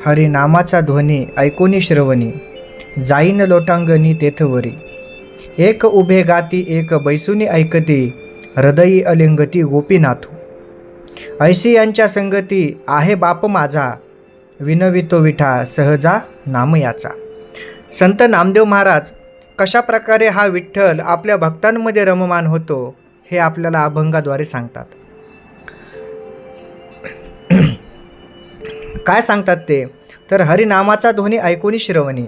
हरिनामाचा ध्वनी ऐकोनी श्रवणी, जाईन लोटांगणी तेथवरी. एक उभे गाती एक बैसुनी ऐकती, हृदयी अलिंगती गोपीनाथू. ऐशी यांच्या संगती आहे बाप माझा, विनवितो विठा सहजा नाम याचा. संत नामदेव महाराज कशा प्रकारे हा विठ्ठल आपल्या भक्तांमध्ये रममान होतो हे आपल्याला अभंगाद्वारे सांगतात. काय सांगतात ते तर, हरिनामाचा ध्वनी ऐकोनी श्रवणी.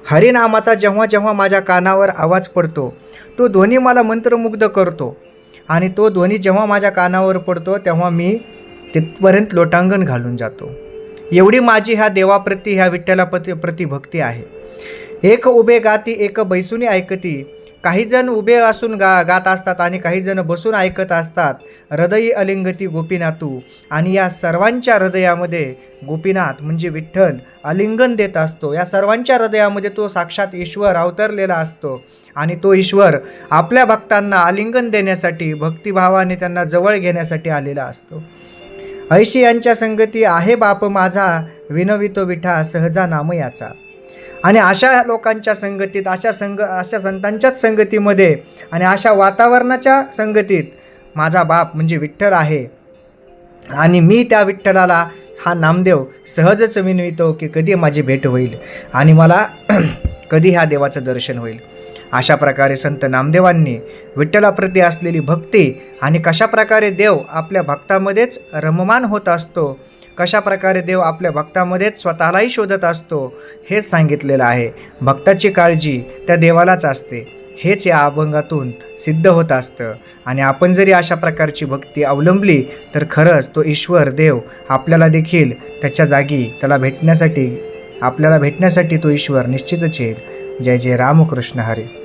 हरिनामाचा जेव्हा जेव्हा माझ्या कानावर आवाज पडतो तो ध्वनी मला मंत्रमुग्ध करतो, आणि तो ध्वनी जेव्हा माझ्या कानावर पडतो तेव्हा मी तिथपर्यंत लोटांगण घालून जातो. एवढी माझी ह्या देवाप्रती, ह्या विठ्ठलाप्रती भक्ती आहे. एक उभे गाती एक बैसुनी ऐकती. काही जण उभे असून गात असतात आणि काही जण बसून ऐकत असतात. हृदयी अलिंगती गोपीनाथू. आणि या सर्वांच्या हृदयामध्ये गोपीनाथ म्हणजे विठ्ठल आलिंगन देत असतो. या सर्वांच्या हृदयामध्ये तो साक्षात ईश्वर अवतरलेला असतो, आणि तो ईश्वर आपल्या भक्तांना आलिंगन देण्यासाठी, भक्तिभावाने त्यांना जवळ घेण्यासाठी आलेला असतो. ऐशी यांच्या संगती आहे बाप माझा, विनवितो विठा सहजा नाम याचा. आणि अशा लोकांच्या संगतीत, अशा संतांच्याच संगतीमध्ये आणि अशा वातावरणाच्या संगतीत माझा बाप म्हणजे विठ्ठल आहे. आणि मी त्या विठ्ठलाला, हा नामदेव सहजच विनवितो की कधी माझी भेट होईल आणि मला कधी ह्या देवाचं दर्शन होईल. अशा प्रकारे संत नामदेवांनी विठ्ठलाप्रती असलेली भक्ती आणि कशा प्रकारे देव आपल्या भक्तामध्येच रममान होत असतो, कशा प्रकारे देव आपल्या भक्तामध्येच स्वतःलाही शोधत असतो हेच सांगितलेलं आहे. भक्ताची काळजी त्या देवालाच असते, हेच या अभंगातून सिद्ध होत असतं. आणि आपण जरी अशा प्रकारची भक्ती अवलंबली तर खरंच तो ईश्वर देव आपल्याला देखील त्याच्या जागी आपल्याला भेटण्यासाठी तो ईश्वर निश्चितच येईल. जय जय रामकृष्ण हरी.